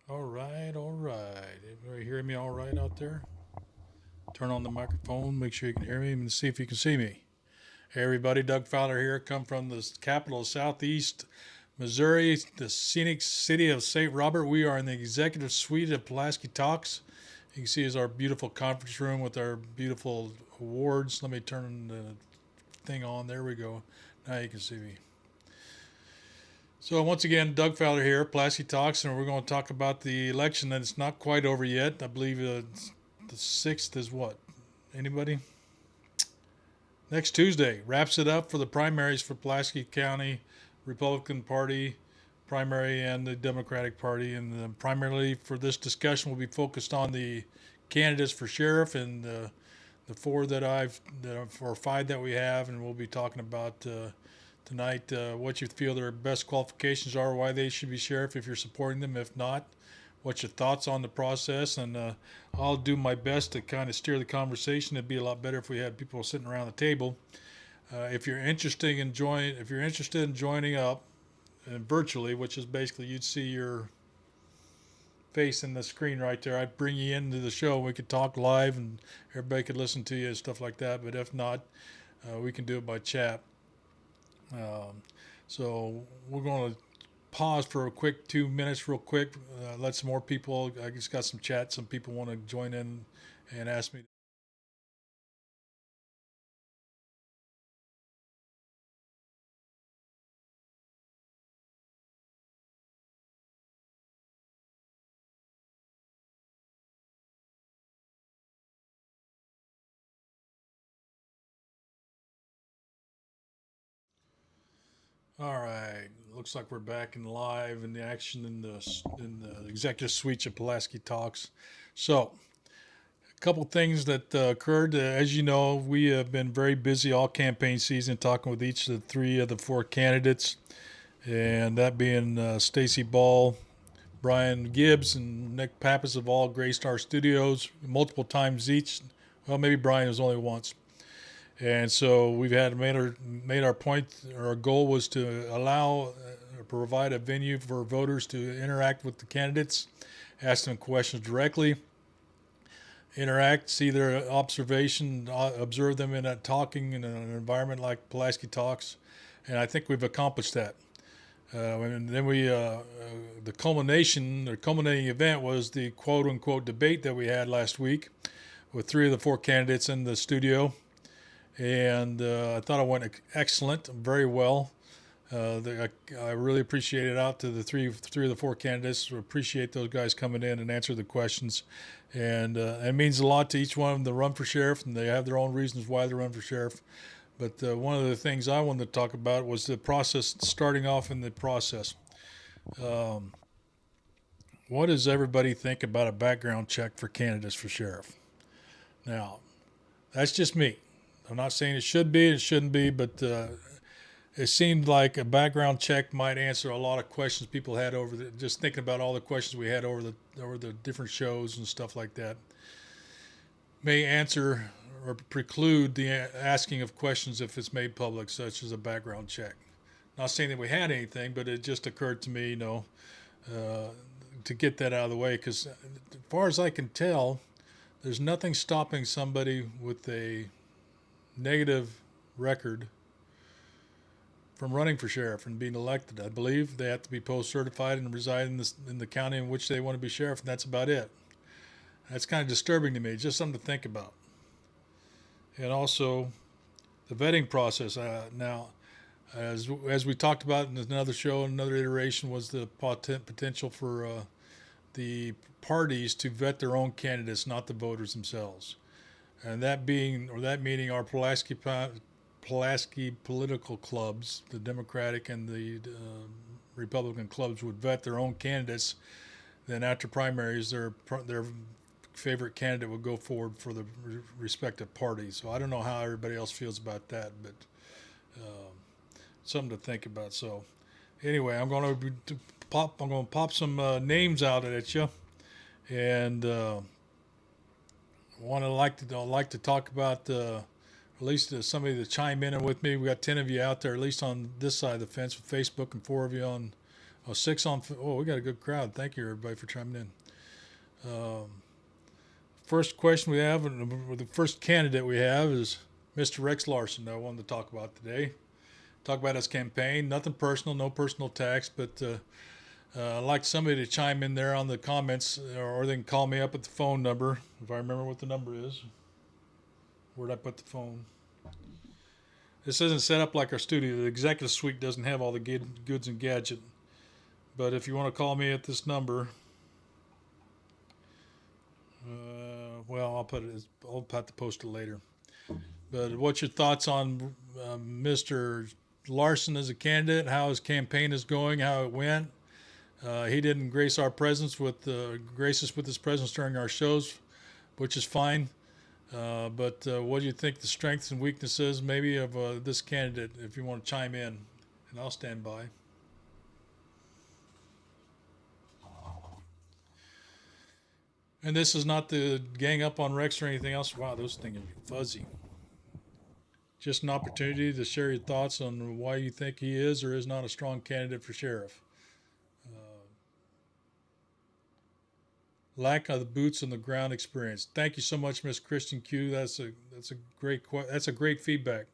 All right, all right. Everybody hearing me all right out there? Turn on the microphone, make sure you can hear me, and see if you can see me. Hey, everybody, Doug Fowler here. Come from the capital of Southeast Missouri, the scenic city of St. Robert. We are in the executive suite of Pulaski Talks. You can see is our beautiful conference room with our beautiful awards. Let me turn the thing on. There we go. Now you can see me. So once again, Doug Fowler here, Pulaski Talks, and we're going to talk about the election. And it's not quite over yet. I believe the 6th is what? Anybody? Next Tuesday wraps it up for the primaries for Pulaski County Republican Party primary and the Democratic Party. And primarily for this discussion, will be focused on the candidates for sheriff and the four or five that we have, and we'll be talking about tonight what you feel their best qualifications are, why they should be sheriff if you're supporting them. If not, what's your thoughts on the process? And I'll do my best to kind of steer the conversation. It'd be a lot better if we had people sitting around the table. If you're interested in joining up virtually, which is basically you'd see your face in the screen right there. I'd bring you into the show. We could talk live and everybody could listen to you and stuff like that. But if not, we can do it by chat. Um, so we're going to pause for a quick 2 minutes, real quick. Let some more people. I just got some chat. Some people want to join in and ask me. All right, looks like we're back in live in the action in the executive suite of Pulaski Talks. So a couple things that occurred. As you know, we have been very busy all campaign season talking with each of the three of the four candidates, and that being Stacy Ball, Brian Gibbs, and Nick Pappas of all Graystar Studios multiple times each. Well, maybe Brian was only once. And so we've had made our point. Our goal was to allow provide a venue for voters to interact with the candidates, ask them questions directly, interact, see their observation, observe them in a talking in an environment like Pulaski Talks, and I think we've accomplished that. And then the culminating event was the quote unquote debate that we had last week with three of the four candidates in the studio, and I thought it went excellent, very well. I really appreciate it out to the three of the four candidates. We appreciate those guys coming in and answer the questions, and it means a lot to each one of them to run for sheriff, and they have their own reasons why they run for sheriff. But one of the things I wanted to talk about was the process, starting off in the process. Um, what does everybody think about a background check for candidates for sheriff? Now, that's just me. I'm not saying it should be, it shouldn't be, but it seemed like a background check might answer a lot of questions people had just thinking about all the questions we had over the different shows and stuff like that. May answer or preclude the asking of questions if it's made public, such as a background check. Not saying that we had anything, but it just occurred to me, uh, to get that out of the way. Because as far as I can tell, there's nothing stopping somebody with a negative record from running for sheriff and being elected. I believe they have to be post certified and reside in the county in which they want to be sheriff, and that's about it. That's kind of disturbing to me. It's just something to think about. And also the vetting process. Now, as we talked about in another show, another iteration was the potential for the parties to vet their own candidates, not the voters themselves. And that meaning our Pulaski political clubs, the Democratic and the Republican clubs, would vet their own candidates. Then after primaries, their favorite candidate would go forward for the respective parties. So I don't know how everybody else feels about that, but um, something to think about. So anyway, I'm going to pop some names out at you, and want to like to talk about at least somebody to chime in with me. We got 10 of you out there, at least on this side of the fence with Facebook, and 4 of you Oh, six on. Oh, we got a good crowd. Thank you, everybody, for chiming in. First question we have, and the first candidate we have is Mr. Rex Larson that I wanted to talk about today. Talk about his campaign. Nothing personal, no personal attacks, but I'd like somebody to chime in there on the comments, or they can call me up at the phone number, if I remember what the number is. Where'd I put the phone? This isn't set up like our studio. The executive suite doesn't have all the goods and gadget. But if you want to call me at this number, well, I'll have to post it later. But what's your thoughts on Mr. Larson as a candidate? How his campaign is going? How it went? He didn't grace us with his presence during our shows, which is fine. But what do you think the strengths and weaknesses maybe of this candidate? If you want to chime in, and I'll stand by. And this is not to gang up on Rex or anything else. Wow, those things are fuzzy. Just an opportunity to share your thoughts on why you think he is or is not a strong candidate for sheriff. Lack of the boots on the ground experience. Thank you so much, Miss Christian Q. That's a great feedback.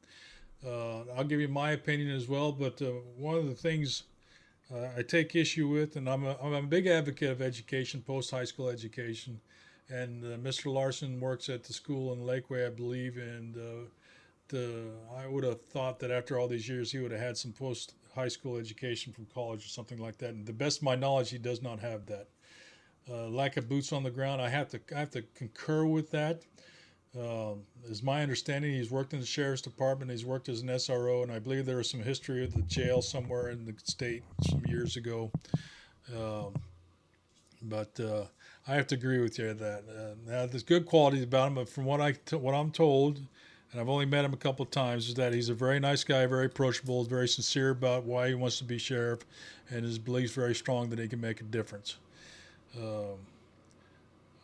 I'll give you my opinion as well. But one of the things I take issue with, and I'm a big advocate of education, post high school education, and Mr. Larson works at the school in Lakeway, I believe, and I would have thought that after all these years he would have had some post high school education from college or something like that. And to the best of my knowledge, he does not have that. Lack of boots on the ground, I have to concur with that. Is my understanding, he's worked in the sheriff's department, he's worked as an SRO, and I believe there was some history of the jail somewhere in the state some years ago. But I have to agree with you that now there's good qualities about him, but from what I'm told, and I've only met him a couple of times, is that he's a very nice guy, very approachable, very sincere about why he wants to be sheriff, and his beliefs very strong that he can make a difference.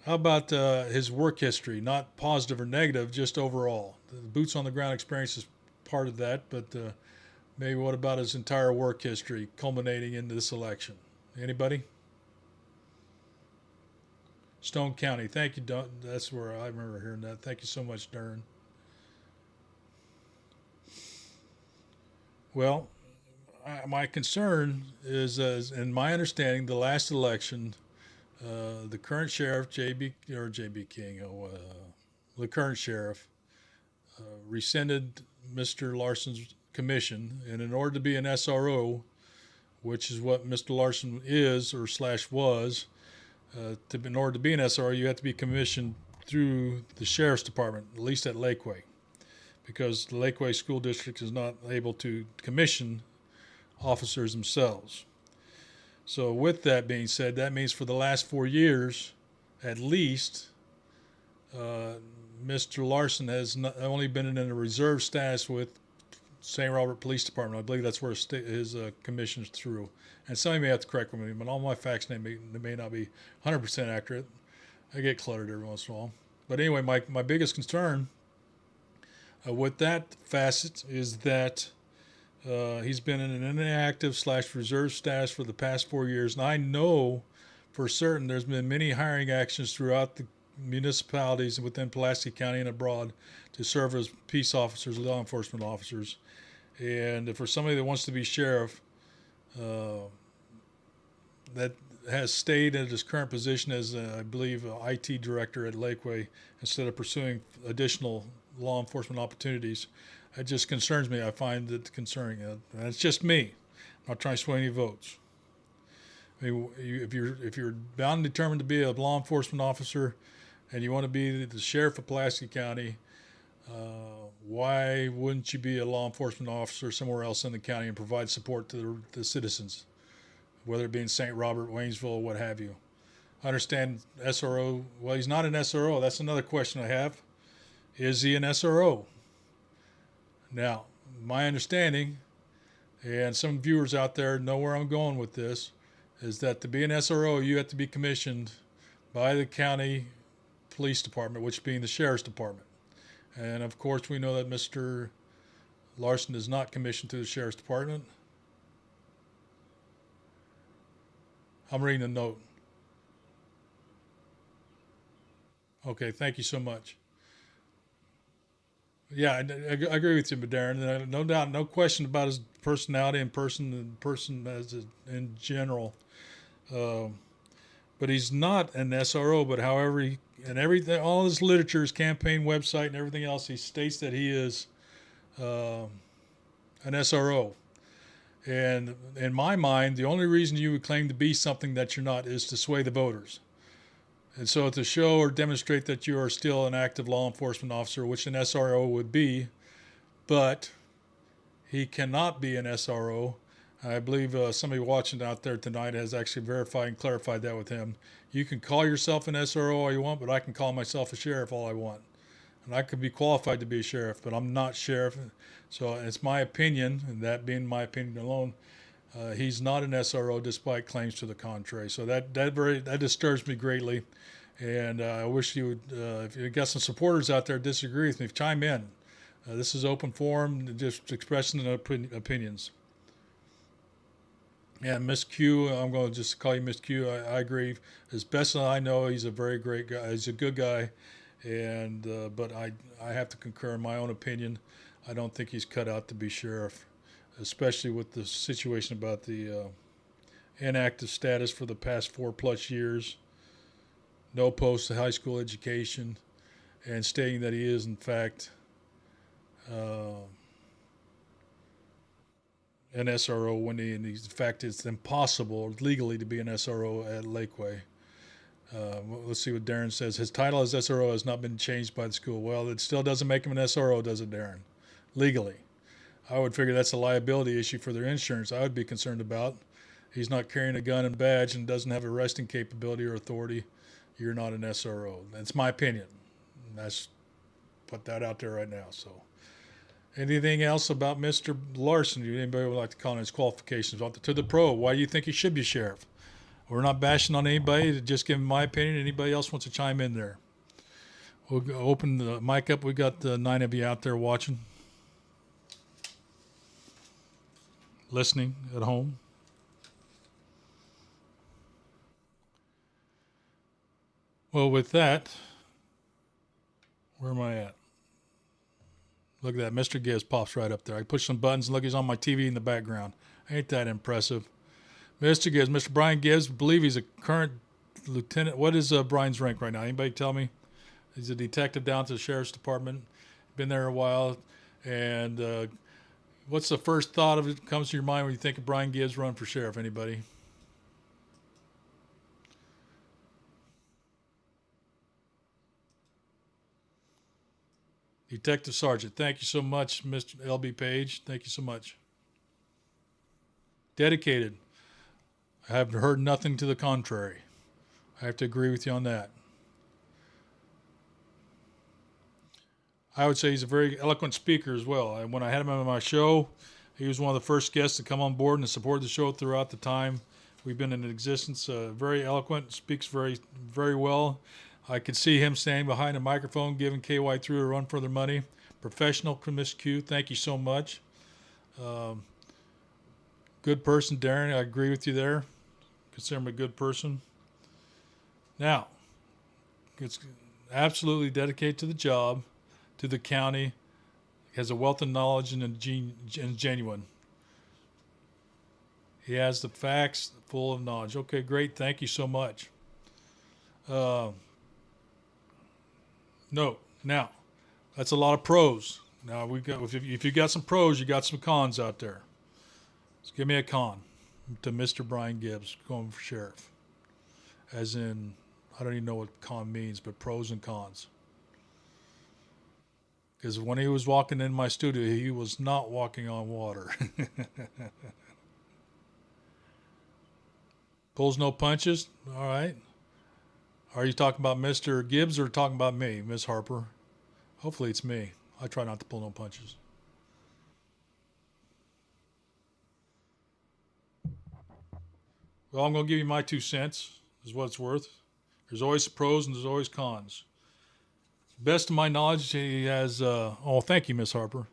How about his work history? Not positive or negative, just overall. The boots on the ground experience is part of that, but maybe what about his entire work history culminating into this election? Anybody? Stone County. Thank you, Don. That's where I remember hearing that. Thank you so much, Darren. Well, my concern is, in my understanding, the last election, the current sheriff, J.B. King, the current sheriff, rescinded Mr. Larson's commission, and in order to be an SRO, which is what Mr. Larson is or slash was, in order to be an SRO, you have to be commissioned through the sheriff's department, at least at Lakeway, because the Lakeway School District is not able to commission officers themselves. So with that being said, that means for the last 4 years, at least, Mr. Larson has not only been in a reserve status with St. Robert Police Department. I believe that's where his commission's through. And somebody may have to correct me, but all my facts they may not be 100% accurate. I get cluttered every once in a while. But anyway, my biggest concern with that facet is that he's been in an inactive / reserve status for the past 4 years. And I know for certain there's been many hiring actions throughout the municipalities within Pulaski County and abroad to serve as peace officers, law enforcement officers. And for somebody that wants to be sheriff, that has stayed at his current position as, I believe, IT director at Lakeway instead of pursuing additional law enforcement opportunities, it just concerns me. I find it concerning. And it's just me. I'm not trying to sway any votes. I mean, if you're bound and determined to be a law enforcement officer and you want to be the sheriff of Pulaski County, why wouldn't you be a law enforcement officer somewhere else in the county and provide support to the citizens, whether it be in St. Robert, Waynesville, what have you? I understand SRO. Well, he's not an SRO. That's another question I have. Is he an SRO? Now, my understanding, and some viewers out there know where I'm going with this, is that to be an SRO, you have to be commissioned by the county police department, which being the sheriff's department. And of course, we know that Mr. Larson is not commissioned to the sheriff's department. I'm reading the note. Okay, thank you so much. Yeah, I agree with you, but Darren, no doubt, no question about his personality and person as in general. Um, but he's not an SRO. But however, and everything, all his literature, his campaign website, and everything else, he states that he is uh, an SRO. And in my mind, the only reason you would claim to be something that you're not is to sway the voters. And so to show or demonstrate that you are still an active law enforcement officer, which an SRO would be, but he cannot be an SRO. I believe somebody watching out there tonight has actually verified and clarified that with him. You can call yourself an SRO all you want, but I can call myself a sheriff all I want. And I could be qualified to be a sheriff, but I'm not sheriff. So it's my opinion, and that being my opinion alone, he's not an SRO despite claims to the contrary. So that disturbs me greatly. And I wish you would, if you got some supporters out there disagree with me, chime in. This is open forum, just expressing opinions. Yeah, Miss Q, I'm going to just call you Miss Q. I agree. As best as I know, he's a very great guy. He's a good guy, and but I have to concur in my own opinion. I don't think he's cut out to be sheriff, especially with the situation about the inactive status for the past 4+ years, no post high school education, and stating that he is in fact uh, an SRO when in fact it's impossible legally to be an SRO at Lakeway. Let's see what Darren says. His title as SRO has not been changed by the school. Well, it still doesn't make him an SRO, does it, Darren? Legally. I would figure that's a liability issue for their insurance I would be concerned about. He's not carrying a gun and badge and doesn't have arresting capability or authority. You're not an SRO. That's my opinion. That's put that out there right now. So, anything else about Mr. Larson? Anybody would like to comment his qualifications to the pro? Why do you think he should be sheriff? We're not bashing on anybody. Just giving my opinion. Anybody else wants to chime in there? We'll open the mic up. We got 9 of you out there watching, listening at home. Well, with that, where am I at? Look at that. Mr. Gibbs pops right up there. I push some buttons and look, he's on my TV in the background. Ain't that impressive? Mr. Gibbs, Mr. Brian Gibbs, I believe he's a current lieutenant. What is Brian's rank right now? Anybody tell me? He's a detective down to the sheriff's department. Been there a while. And what's the first thought of it comes to your mind when you think of Brian Gibbs run for sheriff? Anybody? Detective Sergeant. Thank you so much, Mr. LB Page. Thank you so much. Dedicated. I have heard nothing to the contrary. I have to agree with you on that. I would say he's a very eloquent speaker as well. When I had him on my show, he was one of the first guests to come on board and to support the show throughout the time we've been in existence. Very eloquent, speaks very, very well. I could see him standing behind a microphone giving KY3 a run for their money. Professional, Miss Q. Thank you so much. Good person, Darren. I agree with you there. Consider him a good person. Now, it's absolutely dedicated to the job, to the county, has a wealth of knowledge and genuine. He has the facts full of knowledge. Okay, great. Thank you so much. No, now, that's a lot of pros. Now, if you got some pros, you got some cons out there. So give me a con to Mr. Brian Gibbs going for sheriff. As in, I don't even know what con means, but pros and cons. Because when he was walking in my studio, he was not walking on water. Pulls no punches? All right. Are you talking about Mr. Gibbs or talking about me, Miss Harper? Hopefully it's me. I try not to pull no punches. Well, I'm going to give you my 2 cents, is what it's worth. There's always pros and there's always cons. Best of my knowledge, he has, thank you, Miss Harper.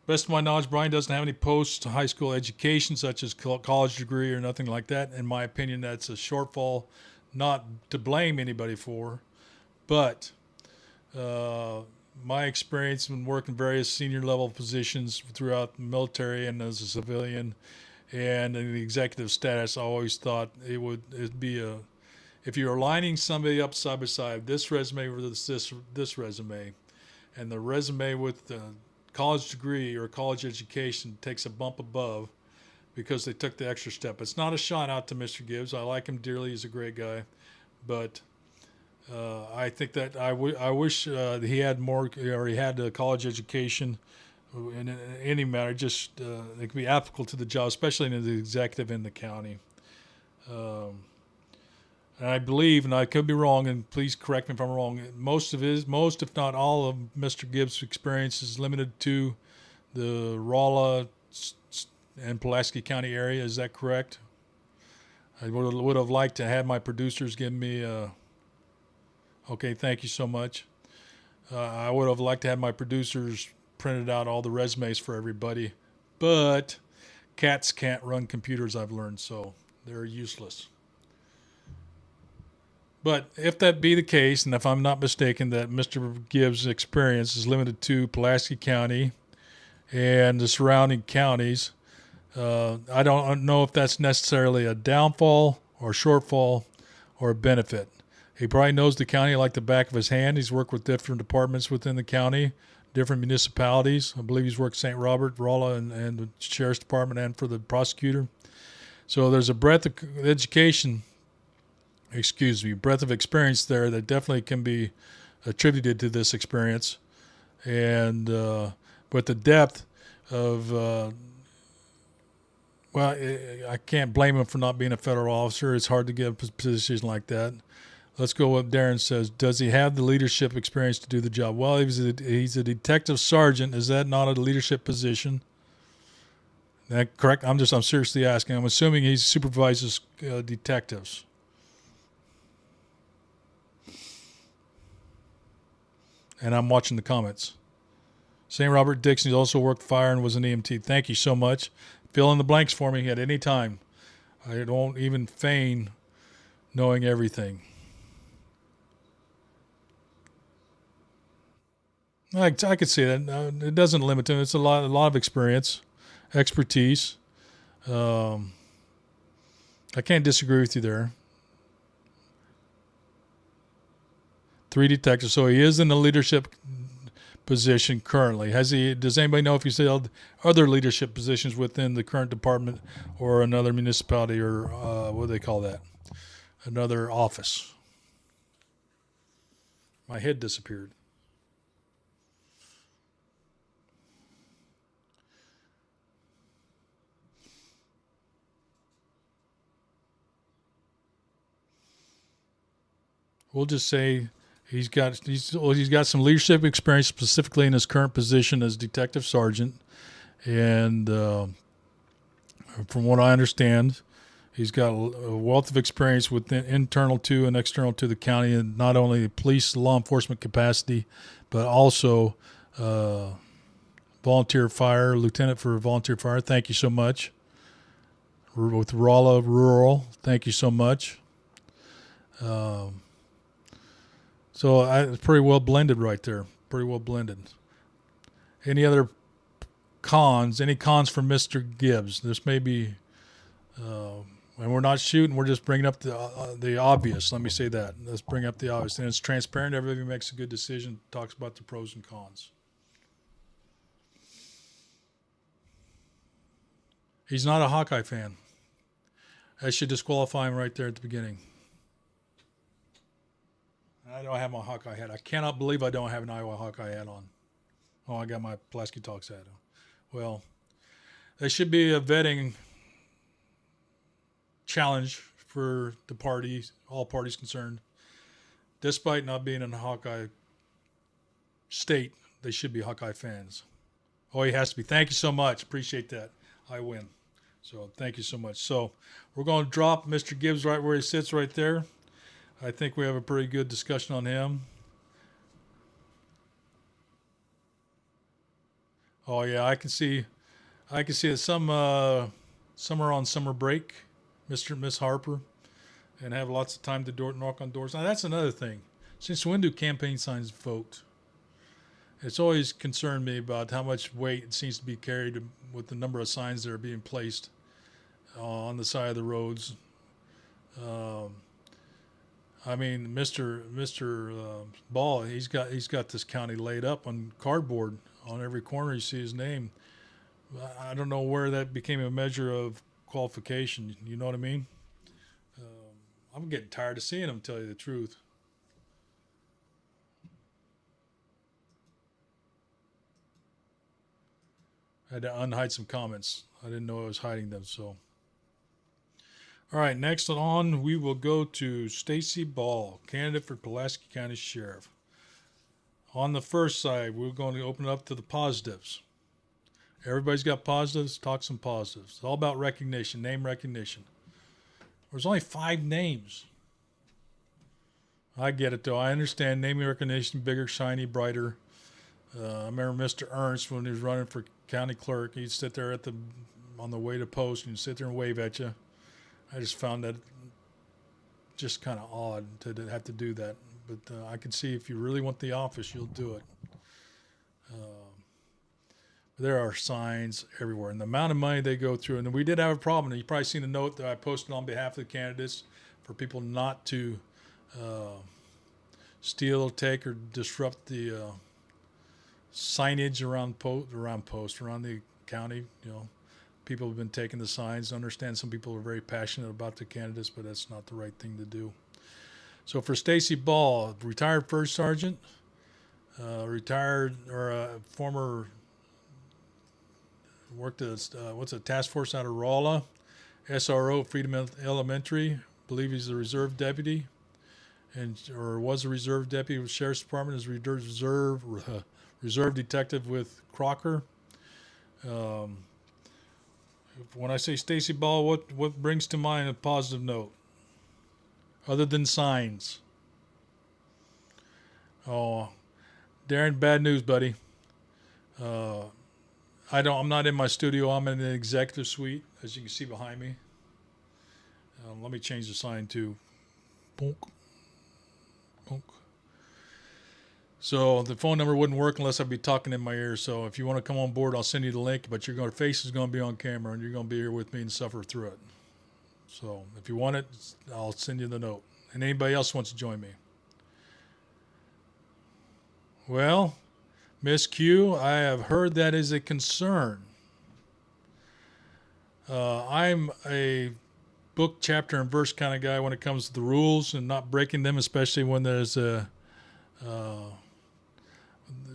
Best of my knowledge, Brian doesn't have any post-high school education, such as college degree or nothing like that. In my opinion, that's a shortfall, not to blame anybody for, but uh, my experience in working various senior level positions throughout the military and as a civilian and in the executive status, I always thought it'd be a if you're lining somebody up side by side, this resume versus this resume, and the resume with the college degree or college education takes a bump above because they took the extra step. It's not a shot out to Mr. Gibbs. I like him dearly. He's a great guy, but I think that I wish he had more, or he had a college education in any matter. Just it could be applicable to the job, especially in the executive in the county. Um, and I believe, and I could be wrong, and please correct me if I'm wrong, most, if not all of Mr. Gibbs' experience is limited to the Rolla and Pulaski County area. Is that correct? I would have liked to have my producers give me okay, thank you so much. I would have liked to have my producers printed out all the resumes for everybody, but cats can't run computers, I've learned, so they're useless. But if that be the case, and if I'm not mistaken, that Mr. Gibbs' experience is limited to Pulaski County and the surrounding counties, I don't know if that's necessarily a downfall or shortfall or a benefit. He probably knows the county like the back of his hand. He's worked with different departments within the county, different municipalities. I believe he's worked St. Robert, Rolla, and the sheriff's department, and for the prosecutor. So there's a breadth of breadth of experience there that definitely can be attributed to this experience. And but the depth of, I can't blame him for not being a federal officer. It's hard to get a position like that. Let's go what Darren says. Does he have the leadership experience to do the job? Well, he's a detective sergeant. Is that not a leadership position? Is that correct? I'm seriously asking. I'm assuming he supervises detectives. And I'm watching the comments. St. Robert Dixon also worked fire and was an EMT. Thank you so much. Fill in the blanks for me at any time. I don't even feign knowing everything. I could see that. It doesn't limit him. It's a lot of experience, expertise. I can't disagree with you there. 3 detectives. So he is in a leadership position currently. Does anybody know if he's held other leadership positions within the current department or another municipality, or what do they call that? Another office. My head disappeared. We'll just say he's got some leadership experience, specifically in his current position as detective sergeant, and from what I understand, he's got a wealth of experience within internal to and external to the county, and not only police law enforcement capacity, but also volunteer fire, lieutenant for volunteer fire. Thank you so much. With Rolla Rural, thank you so much. So it's pretty well blended right there. Pretty well blended. Any other cons? Any cons for Mr. Gibbs? This may be, and we're not shooting. We're just bringing up the obvious. Let me say that. Let's bring up the obvious. And it's transparent. Everybody makes a good decision. Talks about the pros and cons. He's not a Hawkeye fan. I should disqualify him right there at the beginning. I don't have my Hawkeye hat. I cannot believe I don't have an Iowa Hawkeye hat on. Oh, I got my Pulaski Talks hat on. Well, there should be a vetting challenge for the parties, all parties concerned. Despite not being in a Hawkeye state, they should be Hawkeye fans. Oh, he has to be. Thank you so much. Appreciate that. I win. So thank you so much. So we're going to drop Mr. Gibbs right where he sits right there. I think we have a pretty good discussion on him. Oh yeah, I can see that some are on summer break, Mr. and Miss Harper, and have lots of time to knock on doors. Now that's another thing. Since when do campaign signs vote? It's always concerned me about how much weight it seems to be carried with the number of signs that are being placed on the side of the roads. Um, I mean, Mister Ball, he's got this county laid up on cardboard on every corner. You see his name. I don't know where that became a measure of qualification. You know what I mean? I'm getting tired of seeing him. Tell you the truth. I had to unhide some comments. I didn't know I was hiding them. So, all right. Next on, we will go to Stacy Ball, candidate for Pulaski County Sheriff. On the first side, we're going to open it up to the positives. Everybody's got positives. Talk some positives. It's all about recognition, name recognition. There's only 5 names. I get it though. I understand naming recognition, bigger, shiny, brighter. I remember Mr. Ernst when he was running for county clerk. He'd sit there on the way to post and he'd sit there and wave at you. I just found that just kind of odd to have to do that. But I can see if you really want the office, you'll do it. There are signs everywhere, and the amount of money they go through. And we did have a problem. And you've probably seen the note that I posted on behalf of the candidates for people not to steal, take, or disrupt the signage around the county. You know, people have been taking the signs. I understand some people are very passionate about the candidates, but that's not the right thing to do. So for Stacy Ball, retired first sergeant, former worked as what's a task force out of Rolla, SRO Freedom Elementary. Believe he's a reserve deputy, or was a reserve deputy with Sheriff's Department. Is reserve detective with Crocker. When I say Stacy Ball, what brings to mind a positive note, other than signs? Oh, Darren, bad news, buddy. I'm not in my studio. I'm in the executive suite, as you can see behind me. Let me change the sign to bonk, bonk. So the phone number wouldn't work unless I'd be talking in my ear. So if you want to come on board, I'll send you the link. But your face is going to be on camera, and you're going to be here with me and suffer through it. So if you want it, I'll send you the note. And anybody else wants to join me. Well, Miss Q, I have heard that is a concern. I'm a book, chapter, and verse kind of guy when it comes to the rules and not breaking them, especially when there's a.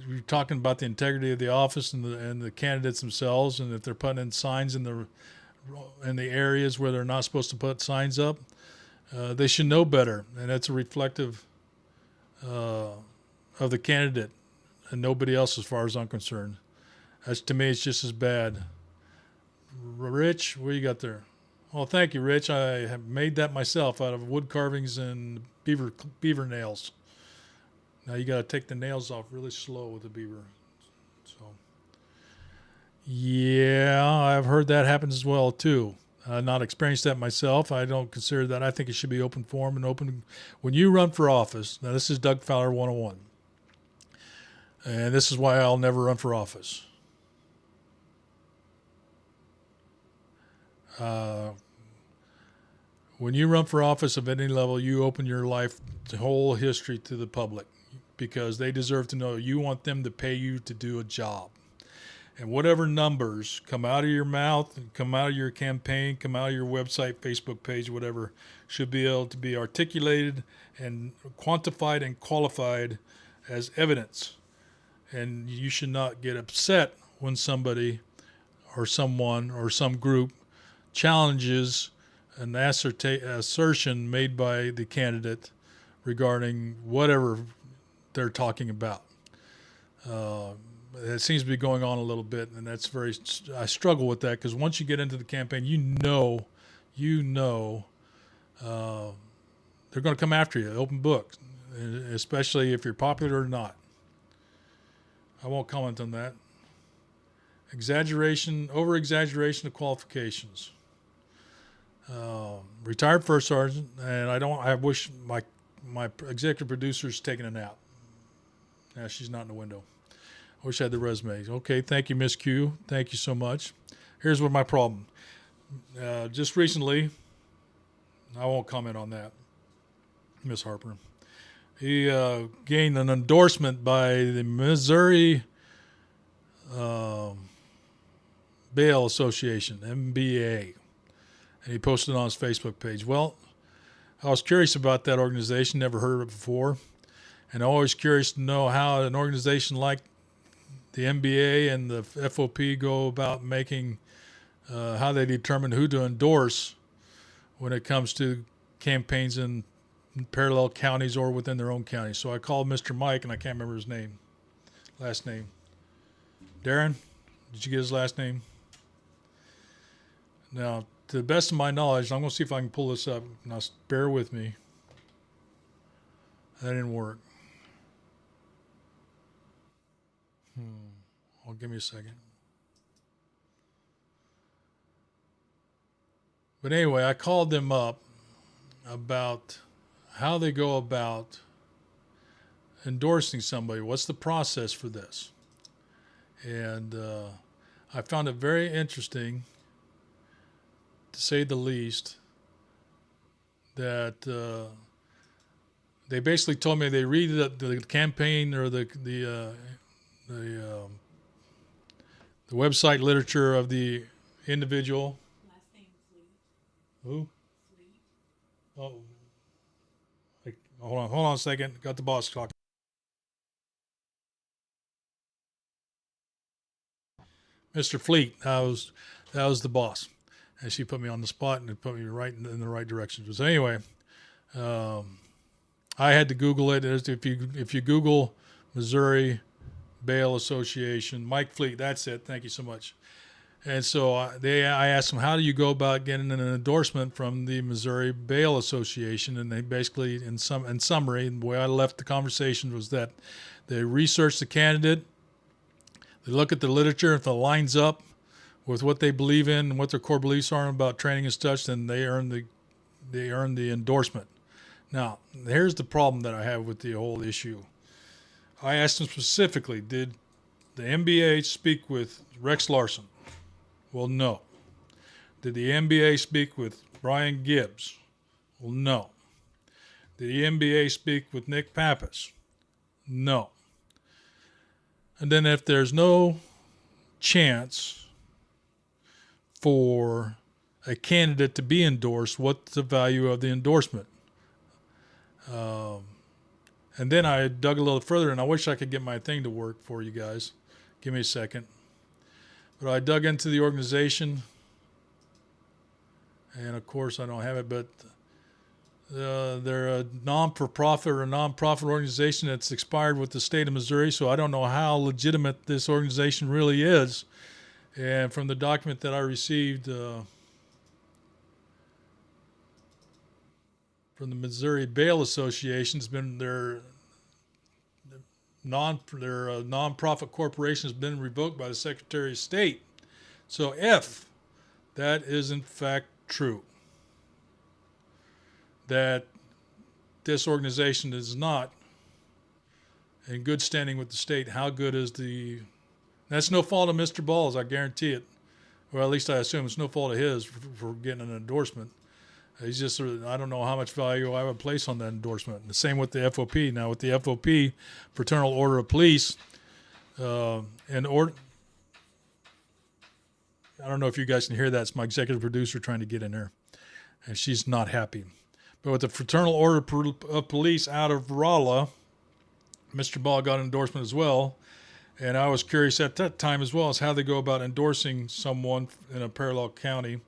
You're talking about the integrity of the office and the candidates themselves, and if they're putting in signs in the areas where they're not supposed to put signs up, they should know better, and that's a reflective of the candidate and nobody else, as far as I'm concerned. To me, it's just as bad. Rich, what you got there? Oh, thank you, Rich. I have made that myself out of wood carvings and beaver nails. Now you got to take the nails off really slow with the beaver. So, yeah, I've heard that happens as well too. I've not experienced that myself. I don't consider that. I think it should be open forum and open. When you run for office, now this is Doug Fowler 101. And this is why I'll never run for office. When you run for office of any level, you open your life, the whole history to the public, because they deserve to know you want them to pay you to do a job. And whatever numbers come out of your mouth, come out of your campaign, come out of your website, Facebook page, whatever, should be able to be articulated and quantified and qualified as evidence. And you should not get upset when somebody or someone or some group challenges an assertion made by the candidate regarding whatever they're talking about. It seems to be going on a little bit, and I struggle with that, because once you get into the campaign, you know, they're going to come after you, open book, especially if you're popular or not. I won't comment on that. over-exaggeration of qualifications. Retired first sergeant, and I wish my executive producer's taking a nap. Now she's not in the window. I wish I had the resumes. Okay, thank you, Miss Q. Thank you so much. Here's what my problem. Just recently, I won't comment on that, Miss Harper. He gained an endorsement by the Missouri Bail Association, MBA, and he posted it on his Facebook page. Well, I was curious about that organization, never heard of it before, and I'm always curious to know how an organization like the MBA and the FOP go about making, how they determine who to endorse when it comes to campaigns in parallel counties or within their own county. So I called Mr. Mike, and I can't remember his last name. Darren, did you get his last name? Now, to the best of my knowledge, I'm going to see if I can pull this up. Now, bear with me. That didn't work. Well, give me a second. But anyway, I called them up about how they go about endorsing somebody. What's the process for this? And I found it very interesting, to say the least, that they basically told me they read the campaign or the website literature of the individual. Last name Fleet. Who? Fleet. Oh, hold on a second. Got the boss talking. Mr. Fleet, that was the boss, and she put me on the spot and put me right in the right direction. So anyway, I had to Google it. If you Google Missouri Bail Association, Mike Fleet, that's it. Thank you so much. And so I asked them, how do you go about getting an endorsement from the Missouri Bail Association? And they basically, in summary, the way I left the conversation was that they research the candidate, they look at the literature. If it lines up with what they believe in and what their core beliefs are about training and such, then they earn the endorsement. Now, here's the problem that I have with the whole issue. I asked them specifically, did the MBA speak with Rex Larson? Well, no. Did the MBA speak with Brian Gibbs? Well, no. Did the MBA speak with Nick Pappas? No. And then if there's no chance for a candidate to be endorsed, what's the value of the endorsement? And then I dug a little further, and I wish I could get my thing to work for you guys. Give me a second. But I dug into the organization, and of course I don't have it, but they're a non-for-profit or a non-profit organization that's expired with the state of Missouri, so I don't know how legitimate this organization really is. And from the document that I received from the Missouri Bail Association, their non-profit corporation has been revoked by the Secretary of State. So if that is in fact true, that this organization is not in good standing with the state, how good is that's no fault of Mr. Balls, I guarantee it. Well, at least I assume it's no fault of his for getting an endorsement. He's just I don't know how much value I would place on that endorsement. The same with the FOP. Now, with the FOP, Fraternal Order of Police, I don't know if you guys can hear that. It's my executive producer trying to get in there, and she's not happy. But with the Fraternal Order of Police out of Rolla, Mr. Ball got an endorsement as well. And I was curious at that time as well as how they go about endorsing someone in a parallel county.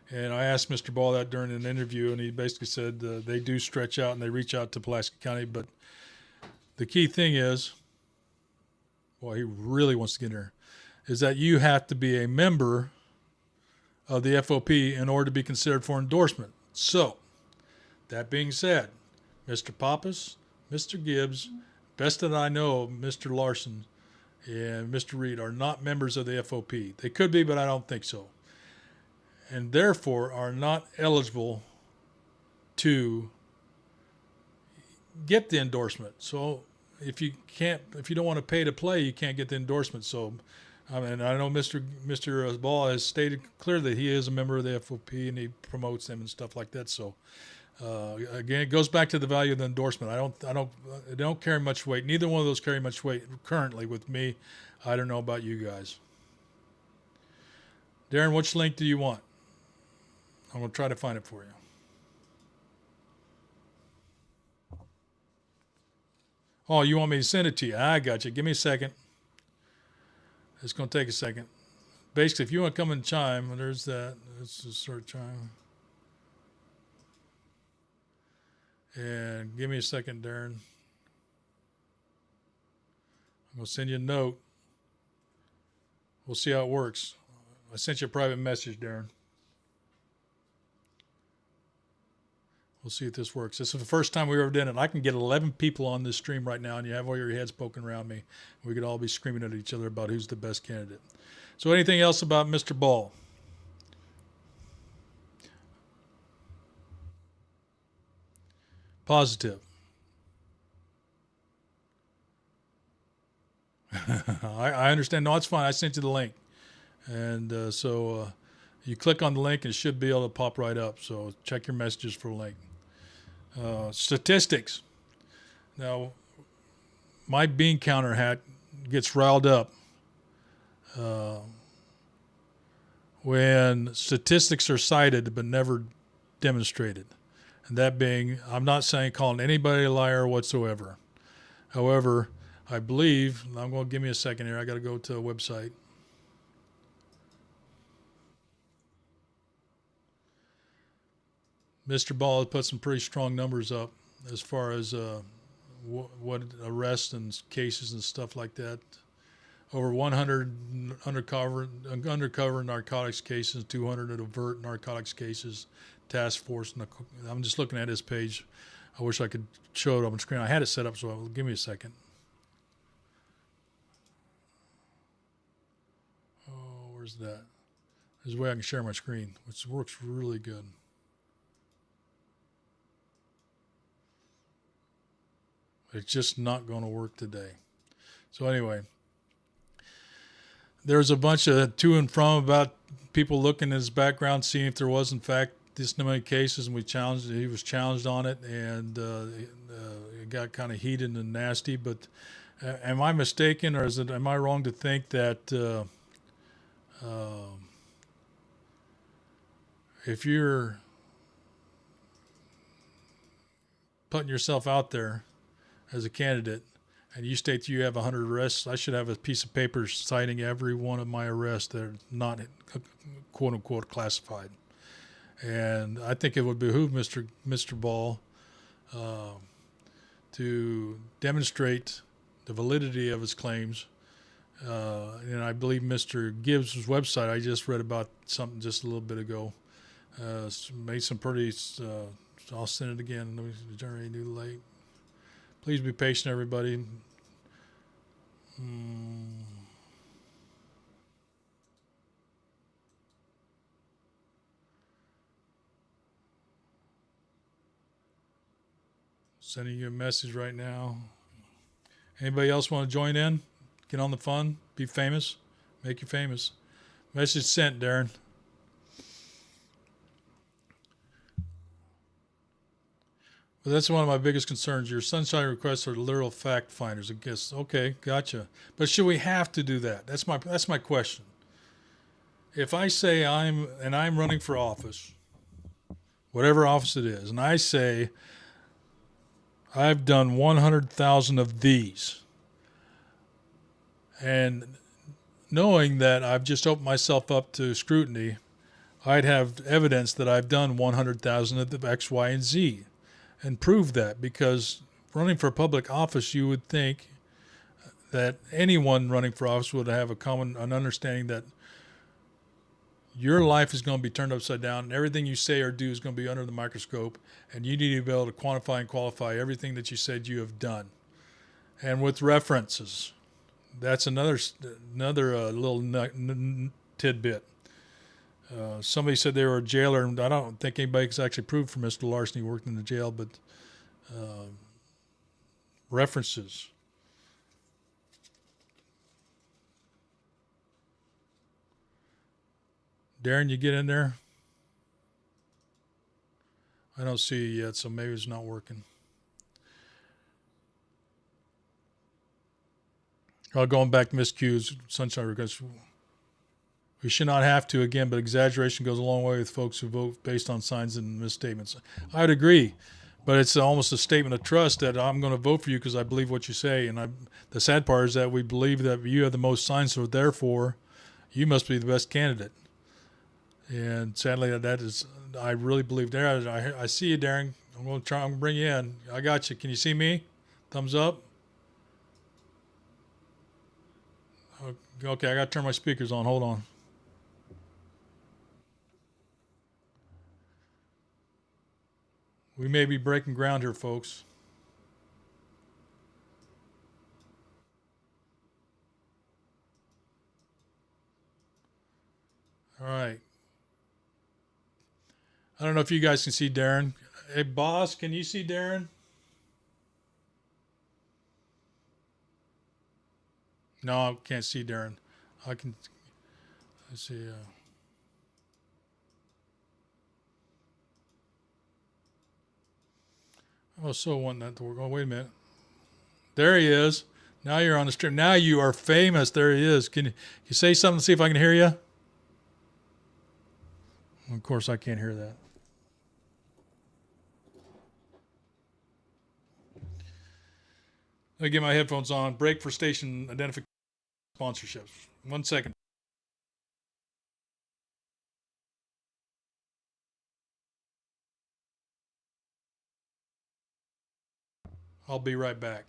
And I asked Mr. Ball that during an interview, and he basically said they do stretch out and they reach out to Pulaski County. But the key thing is, well, he really wants to get in there, is that you have to be a member of the FOP in order to be considered for endorsement. So, that being said, Mr. Pappas, Mr. Gibbs, best that I know, Mr. Larson, and Mr. Reed are not members of the FOP. They could be, but I don't think so. And therefore are not eligible to get the endorsement. So if you don't want to pay to play, you can't get the endorsement. So, I mean, I know Mr. Ball has stated clearly that he is a member of the FOP and he promotes them and stuff like that. So, again, it goes back to the value of the endorsement. They don't carry much weight. Neither one of those carry much weight currently with me. I don't know about you guys. Darren, which link do you want? I'm going to try to find it for you. Oh, you want me to send it to you? I got you. Give me a second. It's going to take a second. Basically, if you want to come and chime, there's that. Let's just start chime. And give me a second, Darren. I'm going to send you a note. We'll see how it works. I sent you a private message, Darren. We'll see if this works. This is the first time we've ever done it. I can get 11 people on this stream right now, and you have all your heads poking around me. We could all be screaming at each other about who's the best candidate. So anything else about Mr. Ball? Positive. I understand. No, it's fine. I sent you the link. And so you click on the link and it should be able to pop right up. So check your messages for a link. Statistics. Now, my bean counter hat gets riled up when statistics are cited but never demonstrated. And that being, I'm not saying calling anybody a liar whatsoever. However, I believe, I'm going to give me a second here. I got to go to a website. Mr. Ball has put some pretty strong numbers up as far as what arrests and cases and stuff like that. Over 100 undercover narcotics cases, 200 overt narcotics cases, task force. I'm just looking at his page. I wish I could show it on the screen. I had it set up, so give me a second. Oh, where's that? There's a way I can share my screen, which works really good. It's just not going to work today. So anyway, there's a bunch of to and from about people looking at his background, seeing if there was in fact this many cases, and he was challenged on it, and it got kind of heated and nasty. But am I mistaken, or am I wrong to think that if you're putting yourself out there as a candidate and you state that you have 100 arrests, I should have a piece of paper citing every one of my arrests that are not quote unquote classified. And I think it would behoove Mr. Ball to demonstrate the validity of his claims. And I believe Mr. Gibbs' website, I just read about something just a little bit ago, made some pretty, I'll send it again. Let me generate a new link. Please be patient, everybody. Sending you a message right now. Anybody else want to join in? Get on the fun. Be famous. Make you famous. Message sent, Darren. But that's one of my biggest concerns. Your sunshine requests are literal fact finders. I guess. Okay, gotcha. But should we have to do that? That's my question. If I say I'm running for office, whatever office it is, and I say I've done 100,000 of these, and knowing that I've just opened myself up to scrutiny, I'd have evidence that I've done 100,000 of the X, Y, and Z. And prove that, because running for public office, you would think that anyone running for office would have an understanding that your life is going to be turned upside down and everything you say or do is going to be under the microscope, and you need to be able to quantify and qualify everything that you said you have done. And with references, That's another little tidbit. Somebody said they were a jailer, and I don't think anybody's actually proved for Mr. Larson he worked in the jail, but references. Darren, you get in there? I don't see you yet, so maybe it's not working. Going back to Miss Q's sunshine request. We should not have to again, but exaggeration goes a long way with folks who vote based on signs and misstatements. I'd agree, but it's almost a statement of trust that I'm going to vote for you because I believe what you say. And the sad part is that we believe that you have the most signs, so therefore, you must be the best candidate. And sadly, that is, I really believe there. I see you, Darren. I'm going to bring you in. I got you. Can you see me? Thumbs up. Okay, I got to turn my speakers on. Hold on. We may be breaking ground here, folks. All right. I don't know if you guys can see Darren. Hey, boss, can you see Darren? No, I can't see Darren. I can. Let's see. Oh, so want that to work. Oh, wait a minute. There he is. Now you're on the stream. Now you are famous. There he is. Can you say something to see if I can hear you? Of course, I can't hear that. Let me get my headphones on. Break for station identification sponsorships. 1 second. I'll be right back.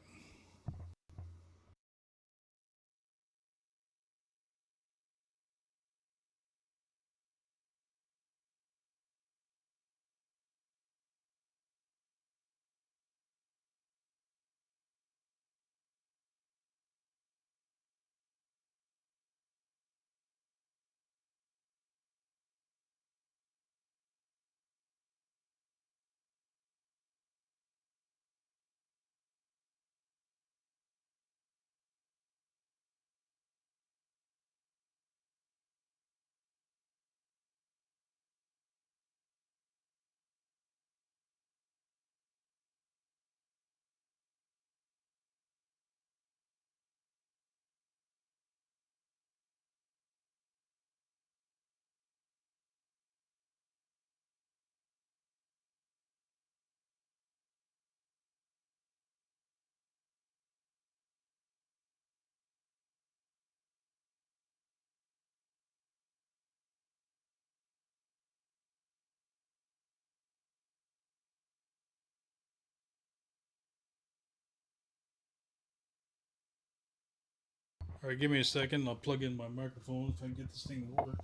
All right, give me a second. I'll plug in my microphone if I can get this thing to work.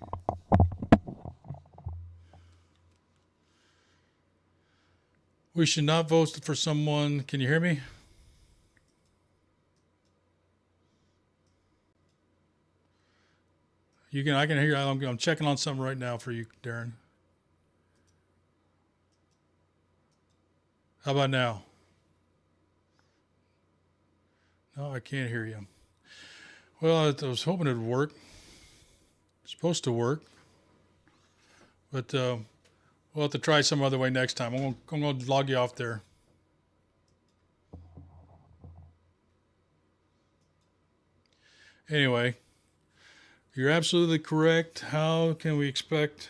We should not vote for someone. Can you hear me? You can. I can hear you. I'm checking on something right now for you, Darren. How about now? No, I can't hear you. Well, I was hoping it would work. It's supposed to work, but we'll have to try some other way next time. I'm going to log you off there. Anyway, you're absolutely correct. How can we expect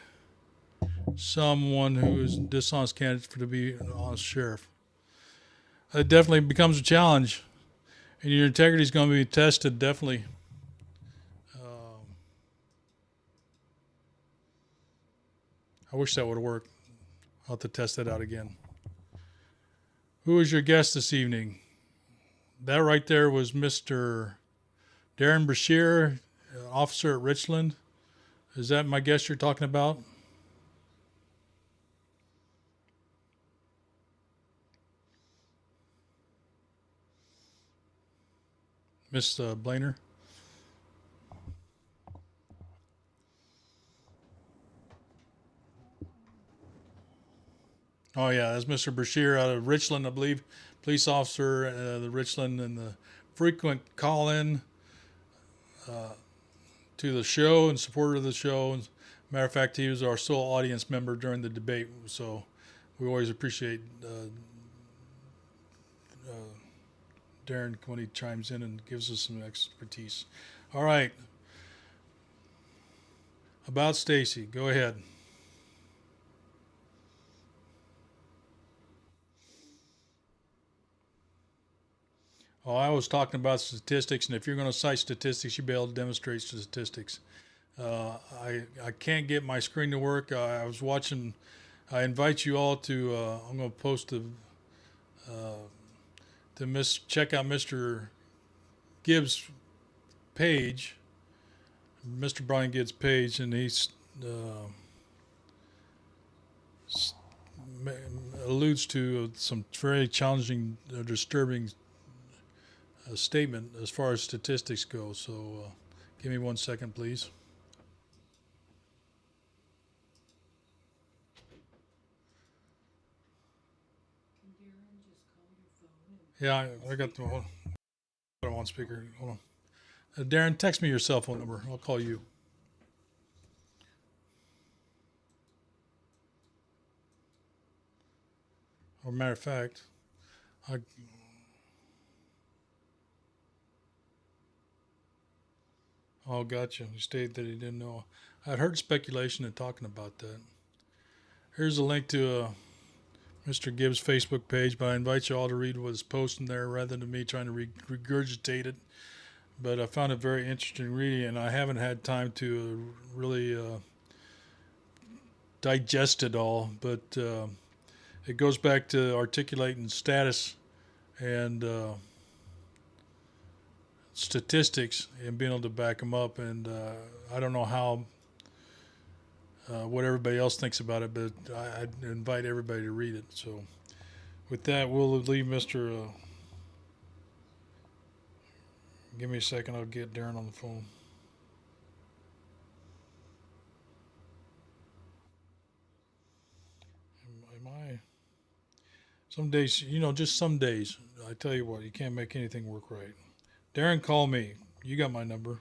someone who is a dishonest candidate to be an honest sheriff? It definitely becomes a challenge, and your integrity is going to be tested. Definitely. I wish that would have worked. I'll have to test that out again. Who is your guest this evening? That right there was Mr. Darren Brashear, officer at Richland. Is that my guest you're talking about? Miss Blainer? Oh yeah, that's Mr. Bashir out of Richland, I believe, police officer, the Richland, and the frequent call-in to the show and supporter of the show. Matter of fact, he was our sole audience member during the debate, so we always appreciate Darren when he chimes in and gives us some expertise. All right, about Stacy, go ahead. Oh, I was talking about statistics, and if you're going to cite statistics, you'll be able to demonstrate statistics. I can't get my screen to work. I was watching. I invite you all to. I'm going to post check out Mr. Gibbs' page, Mr. Brian Gibbs' page, and he's alludes to some very challenging, disturbing statement as far as statistics go. So, give me 1 second, please. Can Darren just call your phone and Yeah, I got the one. Put it on speaker. Hold on. Darren, text me your cell phone number. I'll call you. Or matter of fact, I. Oh, gotcha. He stated that he didn't know. I'd heard speculation and talking about that. Here's a link to Mr. Gibbs' Facebook page, but I invite you all to read what's posted there rather than me trying to regurgitate it. But I found it very interesting reading, and I haven't had time to really digest it all. But it goes back to articulating status and statistics and being able to back them up. And I don't know how what everybody else thinks about it, but I invite everybody to read it. So with that, we'll leave Mr. Give me a second. I'll get Darren on the phone. Am I? Some days, just some days. I tell you what, you can't make anything work right. Darren, call me. You got my number.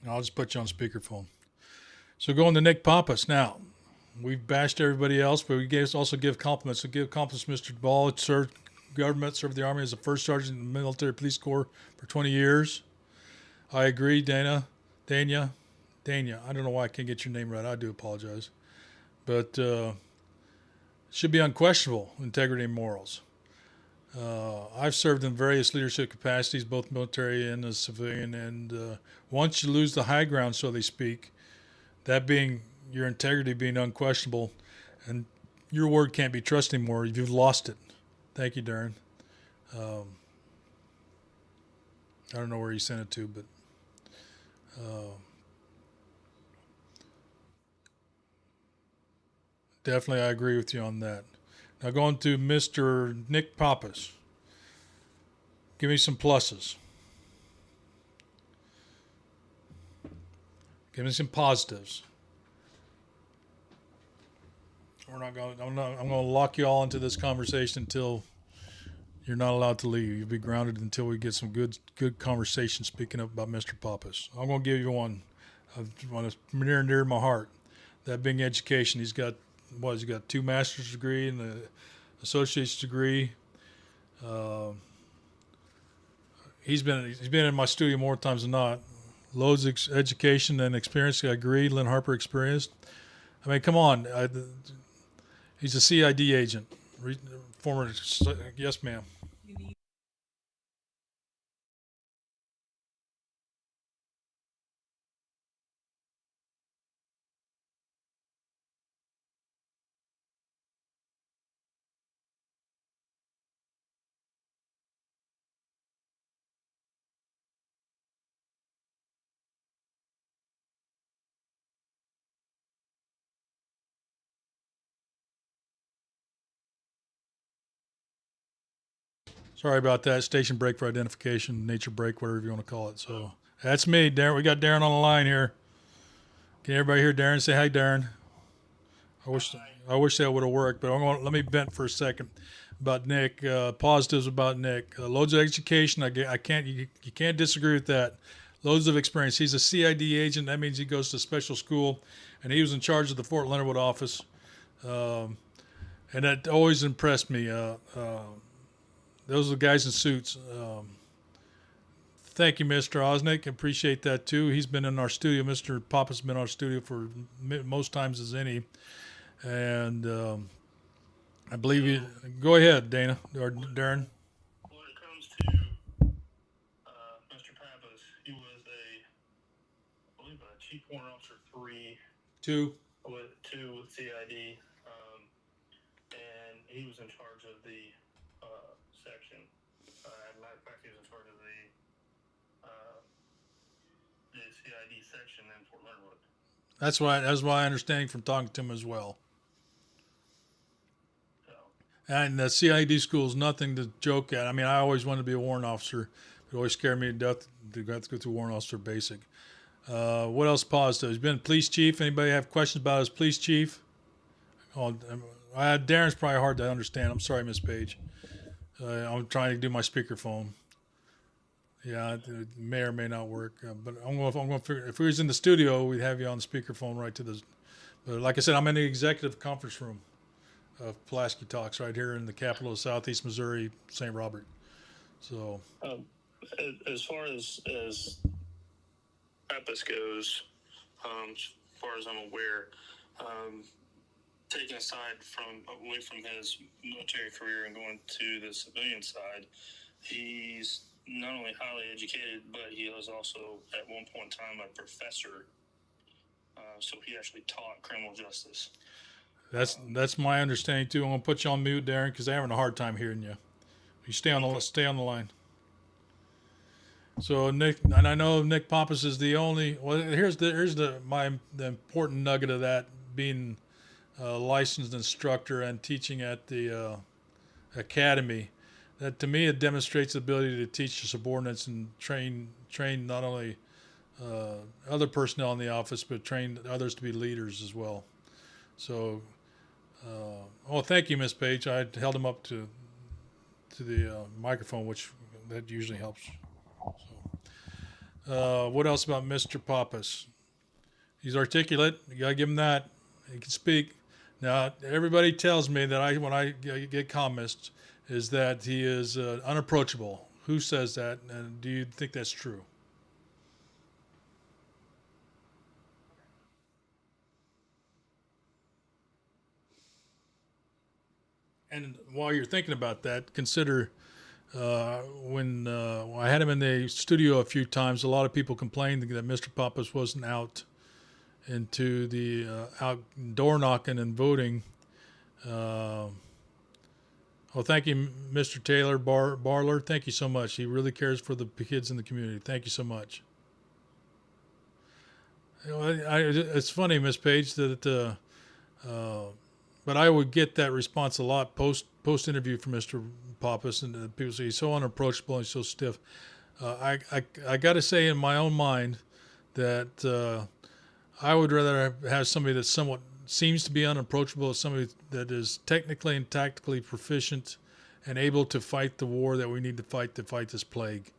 I'll just put you on speakerphone. So going to Nick Pappas now. We've bashed everybody else, but we also give compliments. So give compliments, Mr. Ball. Served government, served the Army as a first sergeant in the military police corps for 20 years. I agree, Dana. I don't know why I can't get your name right. I do apologize. But should be unquestionable integrity and morals. I've served in various leadership capacities, both military and as civilian. And once you lose the high ground, so they speak, that being your integrity being unquestionable, and your word can't be trusted anymore, you've lost it. Thank you, Darren. I don't know where you sent it to, but definitely I agree with you on that. Now going to Mr. Nick Pappas. Give me some pluses. Give me some positives. We're not going. I'm going to lock you all into this conversation until you're not allowed to leave. You'll be grounded until we get some good conversation. Speaking up about Mr. Pappas, I'm going to give you one. One that's near and dear to my heart. That being education. He's got He's got 2 master's degree and an associate's degree. He's been in my studio more times than not. Loads of education and experience. I agree. Lynn Harper experienced. I mean, come on. He's a CID agent. Former. Yes, ma'am. you need Sorry about that. Station break for identification, nature break, whatever you want to call it. So That's me, Darren. We got Darren on the line here. Can everybody hear Darren? Say hi, Darren. I wish I wish that would have worked, but let me vent for a second about Nick. Positives about Nick. Loads of education. I can't you can't disagree with that. Loads of experience. He's a CID agent. That means he goes to special school, and he was in charge of the Fort Leonard Wood office, um, and that always impressed me. Those are the guys in suits. Thank you, Mr. Osnick. Appreciate that too. He's been in our studio. Mr. Papa's been in our studio for most times as any. And I believe you. Go ahead, Dana or Darren. When it comes to Mr. Pappas, he was I believe, a Chief Warrant Officer 3 Two. with CID, and he was in charge of the section. As a matter of fact, he was in charge of the CID section in Fort Leonard Wood. That's why. That's why I understand from talking to him as well. So, And the CID school is nothing to joke at. I mean, I always wanted to be a warrant officer. It always scared me to death to have to go through warrant officer basic. What else positive? He's been police chief. Anybody have questions about his police chief? Oh, Darren's probably hard to understand. I'm sorry, Miss Page. I'm trying to do my speakerphone. Yeah, it may or may not work. But I'm going to figure. If we was in the studio, we'd have you on the speakerphone right to the. But like I said, I'm in the executive conference room of Pulaski Talks right here in the capital of Southeast Missouri, St. Robert. So as far as Pappas goes, as far as I'm aware, taking aside away from his military career and going to the civilian side, he's not only highly educated, but he was also at one point in time a professor. So he actually taught criminal justice. that's my understanding too. I'm gonna put you on mute, Darren, because they're having a hard time hearing you. You stay on the line. So Nick, and I know Nick Pappas is the only. Well, here's the important nugget of that being a licensed instructor and teaching at the academy. That to me it demonstrates the ability to teach your subordinates and train not only other personnel in the office but train others to be leaders as well. So, thank you, Miss Page. I held him up to the microphone, which that usually helps. So, what else about Mr. Pappas? He's articulate. You gotta give him that. He can speak. Now, everybody tells me that when I get comments, is that he is unapproachable. Who says that? And do you think that's true? And while you're thinking about that, consider when I had him in the studio a few times, a lot of people complained that Mr. Pappas wasn't out into the out door knocking and voting. Thank you, Mr. Taylor Barler. Thank you so much. He really cares for the kids in the community. Thank you so much. It's funny, Miss Page, that but I would get that response a lot post interview from Mr. Pappas, and people say he's so unapproachable and so stiff. I got to say in my own mind that I would rather have somebody that somewhat seems to be unapproachable as somebody that is technically and tactically proficient and able to fight the war that we need to fight this plague.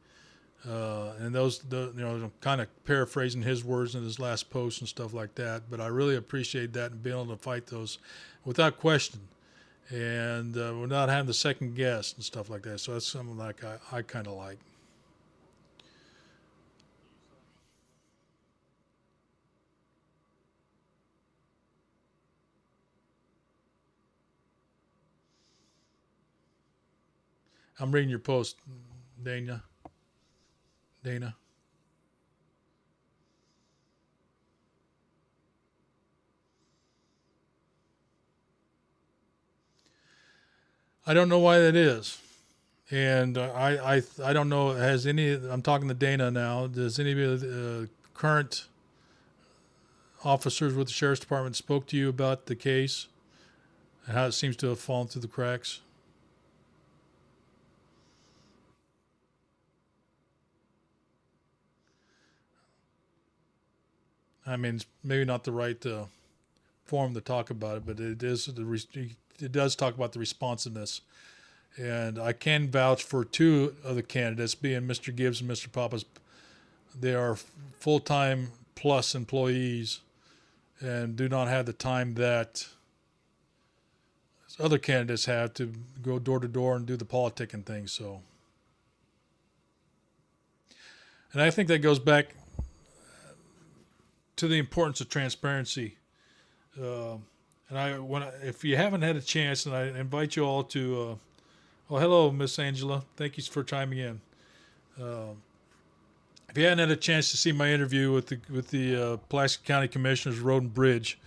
And I'm kind of paraphrasing his words in his last post and stuff like that. But I really appreciate that and being able to fight those without question, and without having the second guess and stuff like that. So that's something like I kind of like. I'm reading your post, Dana. I don't know why that is, and I don't know. Has any? I'm talking to Dana now. Does any of the current officers with the sheriff's department spoke to you about the case and how it seems to have fallen through the cracks? I mean, it's maybe not the right forum to talk about it, but it does talk about the responsiveness. And I can vouch for two of the candidates, being Mr. Gibbs and Mr. Pappas. They are full-time plus employees and do not have the time that other candidates have to go door to door and do the politicking thing. So, and I think that goes back to the importance of transparency. Uh, if you haven't had a chance, and I invite you all to, well, hello, Miss Angela. Thank you for chiming in. If you hadn't had a chance to see my interview with the Pulaski County Commissioners Road and Bridge,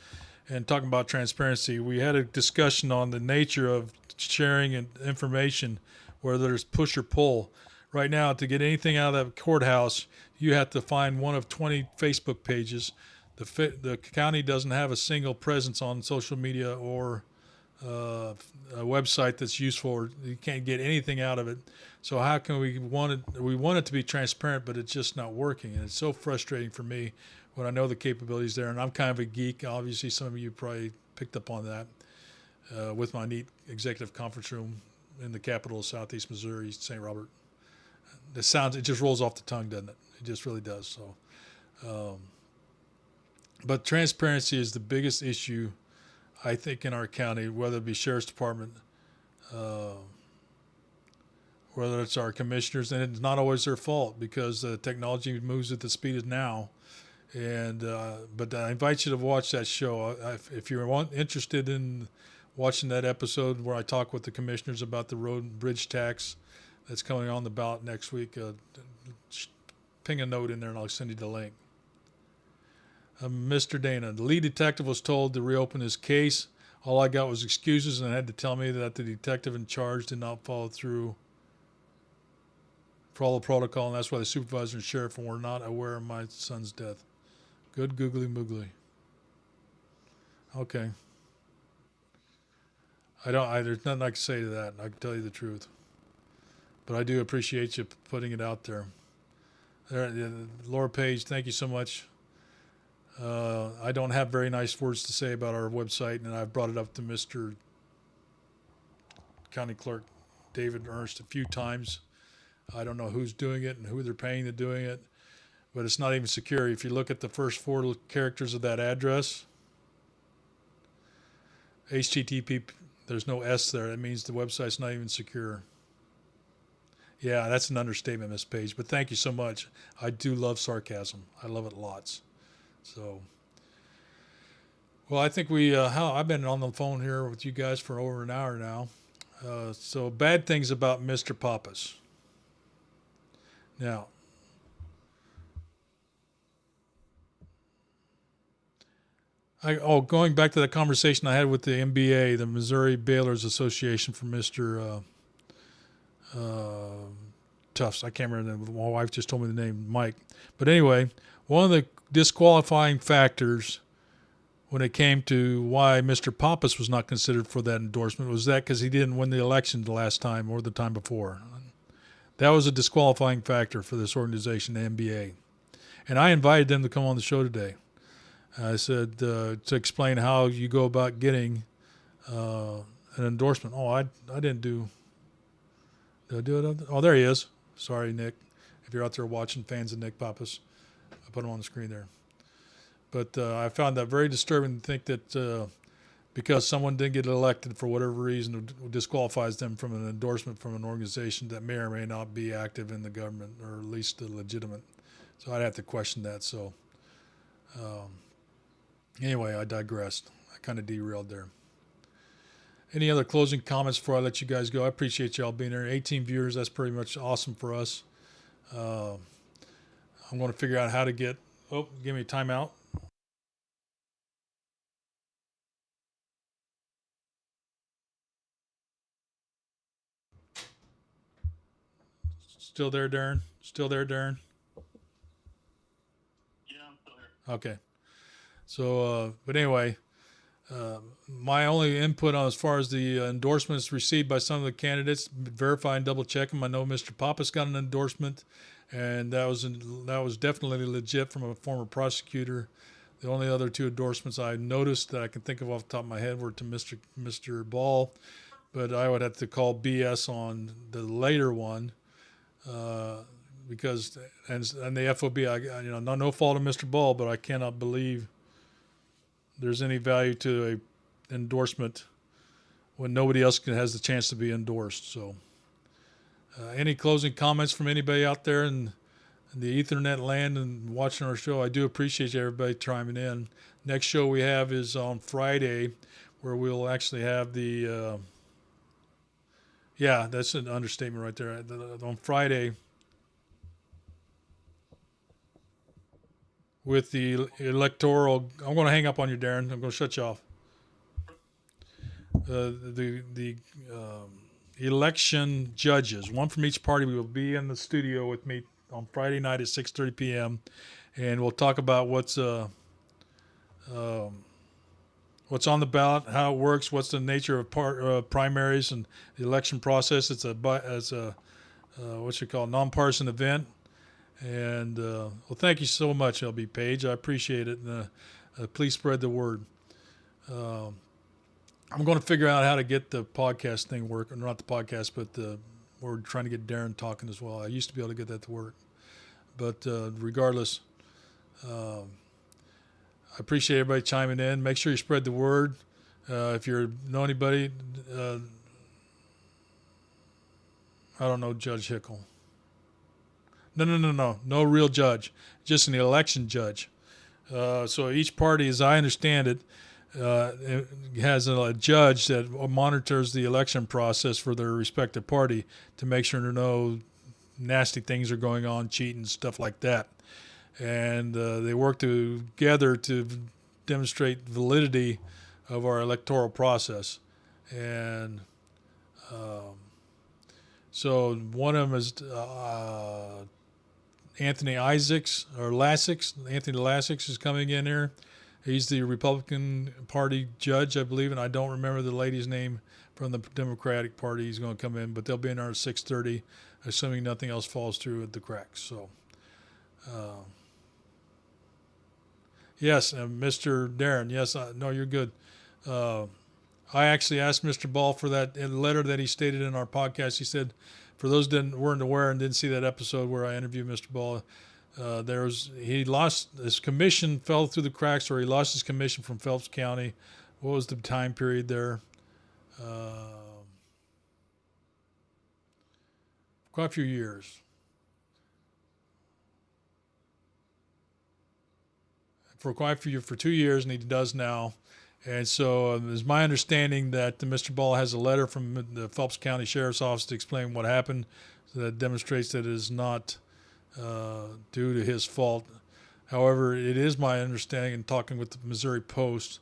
and talking about transparency, we had a discussion on the nature of sharing information, whether there's push or pull. Right now, to get anything out of that courthouse, you have to find one of 20 Facebook pages. The county doesn't have a single presence on social media or a website that's useful, or you can't get anything out of it. So how can we want it to be transparent, but it's just not working, and it's so frustrating for me when I know the capabilities there. And I'm kind of a geek. Obviously, some of you probably picked up on that with my neat executive conference room in the capital of Southeast Missouri, St. Robert. It just rolls off the tongue, doesn't it? It just really does. So, but transparency is the biggest issue, I think, in our county, whether it be Sheriff's Department, whether it's our commissioners, and it's not always their fault because technology moves at the speed of now. And but I invite you to watch that show. If you're interested in watching that episode where I talk with the commissioners about the road and bridge tax that's coming on the ballot next week, ping a note in there and I'll send you the link. Mr. Dana, the lead detective was told to reopen his case. All I got was excuses and had to tell me that the detective in charge did not follow through for all the protocol, and that's why the supervisor and sheriff were not aware of my son's death. Good googly moogly. Okay. There's nothing I can say to that. I can tell you the truth. But I do appreciate you putting it out there. Laura Page, thank you so much. I don't have very nice words to say about our website, and I've brought it up to Mr. County Clerk David Ernst a few times. I don't know who's doing it and who they're paying to doing it, but it's not even secure. If you look at the first four characters of that address, HTTP, there's no S there. That means the website's not even secure. Yeah, that's an understatement, Miss Page, but thank you so much. I do love sarcasm. I love it lots. So, well, I think I've been on the phone here with you guys for over an hour now. So bad things about Mr. Pappas. Now, going back to the conversation I had with the MBA, the Missouri Bailers Association, for Mr. Tufts. I can't remember the name. My wife just told me the name, Mike. But anyway, one of the disqualifying factors when it came to why Mr. Pappas was not considered for that endorsement was that because he didn't win the election the last time or the time before. That was a disqualifying factor for this organization, the NBA. And I invited them to come on the show today. I said to explain how you go about getting an endorsement. Oh, I didn't do. Did I do it? Oh, there he is. Sorry, Nick. If you're out there watching, fans of Nick Pappas, I put him on the screen there. But I found that very disturbing to think that because someone didn't get elected for whatever reason, it disqualifies them from an endorsement from an organization that may or may not be active in the government, or at least legitimate. So I'd have to question that. So anyway, I digressed. I kind of derailed there. Any other closing comments before I let you guys go? I appreciate y'all being there. 18 viewers, that's pretty much awesome for us. I'm going to figure out how to get... Oh, give me a timeout. Still there, Darren? Still there, Darren? Yeah, I'm still here. Okay. So, but anyway, my only input on as far as the endorsements received by some of the candidates, verify and double check them. I know Mr. Pappas got an endorsement, and that was definitely legit from a former prosecutor. The only other two endorsements I noticed that I can think of off the top of my head were to Mr. Ball, but I would have to call BS on the later one because and the FOB, no fault of Mr. Ball, but I cannot believe there's any value to a endorsement when nobody else has the chance to be endorsed. So, any closing comments from anybody out there in the Ethernet land and watching our show? I do appreciate everybody chiming in. Next show we have is on Friday, where we'll actually have the that's an understatement right there. On Friday, with the electoral, I'm going to hang up on you, Darren. I'm going to shut you off. The election judges, one from each party, will be in the studio with me on Friday night at 6:30 p.m. and we'll talk about what's on the ballot, how it works, what's the nature of primaries and the election process. It's a nonpartisan event. And thank you so much, LB Page. I appreciate it. And, please spread the word. I'm going to figure out how to get the podcast thing working. Not the podcast, but we're trying to get Darren talking as well. I used to be able to get that to work. But regardless, I appreciate everybody chiming in. Make sure you spread the word. If you know anybody, I don't know Judge Hickle. No real judge, just an election judge. So each party, as I understand it, has a judge that monitors the election process for their respective party to make sure no nasty things are going on, cheating, stuff like that. And they work together to demonstrate validity of our electoral process. And so one of them is Anthony Lasix is coming in here. He's the Republican Party judge, I believe, and I don't remember the lady's name from the Democratic Party. He's going to come in, but they'll be in there at 6:30, assuming nothing else falls through at the cracks. So, yes, Mr. Darren, yes, no, you're good. I actually asked Mr. Ball for that letter that he stated in our podcast. He said, for those that weren't aware and didn't see that episode where I interviewed Mr. Ball, he lost his commission, fell through the cracks, or he lost his commission from Phelps County. What was the time period there? Quite a few years. For 2 years, and he does now. And so it's my understanding that Mr. Ball has a letter from the Phelps County Sheriff's Office to explain what happened that demonstrates that it is not due to his fault. However, it is my understanding, in talking with the Missouri Post,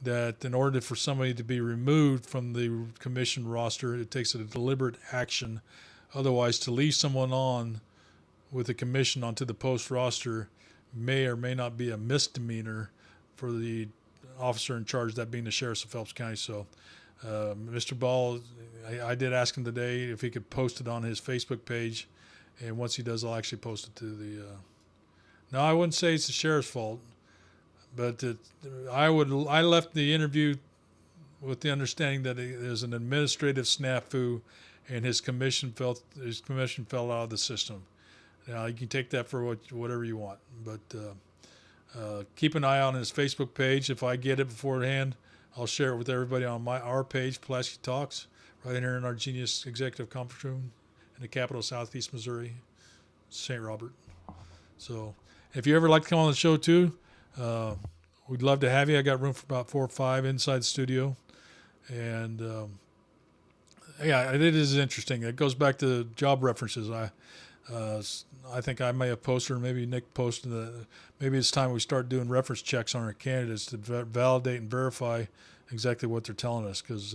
that in order for somebody to be removed from the commission roster, it takes a deliberate action. Otherwise, to leave someone on with the commission onto the post roster may or may not be a misdemeanor for the officer in charge, that being the sheriff of Phelps County. So Mr. Ball, I did ask him today if he could post it on his Facebook page, and once he does, I'll actually post it to the now, I wouldn't say it's the sheriff's fault, but I left the interview with the understanding that there's an administrative snafu and his commission fell out of the system. Now, you can take that for whatever you want, but keep an eye on his Facebook page. If I get it beforehand, I'll share it with everybody on our page, Pulaski Talks, right here in our Genius Executive Conference Room in the capital of Southeast Missouri, St. Robert. So if you ever like to come on the show too, we'd love to have you. I got room for about 4 or 5 inside the studio. And it is interesting. It goes back to job references. I think I may have posted, or maybe Nick posted, maybe it's time we start doing reference checks on our candidates to validate and verify exactly what they're telling us, because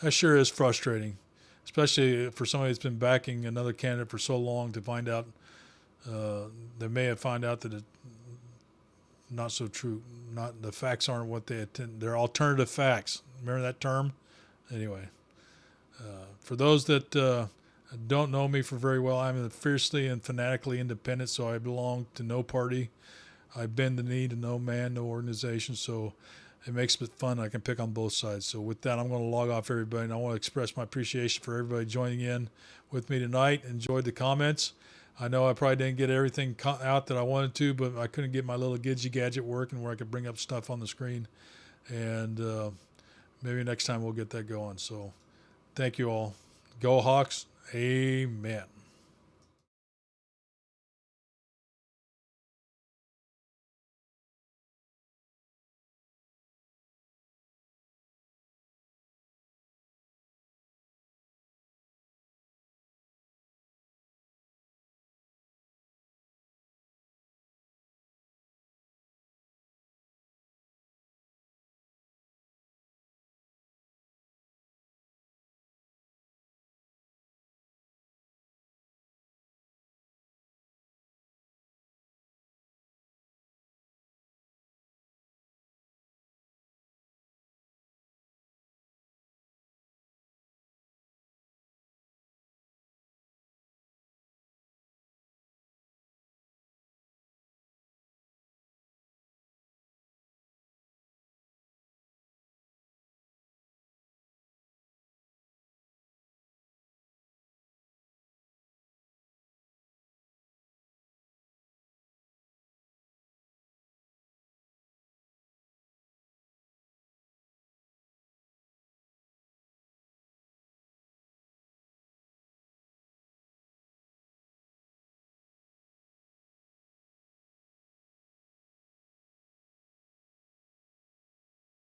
that sure is frustrating, especially for somebody that's been backing another candidate for so long, to find out they may have found out that it's not so true. The facts aren't what they attend. They're alternative facts. Remember that term? Anyway, for those that don't know me for very well, I'm fiercely and fanatically independent, so I belong to no party. I bend the knee to no man, no organization. So it makes it fun. I can pick on both sides. So with that, I'm going to log off, everybody, and I want to express my appreciation for everybody joining in with me tonight. Enjoyed the comments. I know I probably didn't get everything out that I wanted to, but I couldn't get my little Gidgy gadget working where I could bring up stuff on the screen. And maybe next time we'll get that going. So thank you all. Go Hawks. Amen.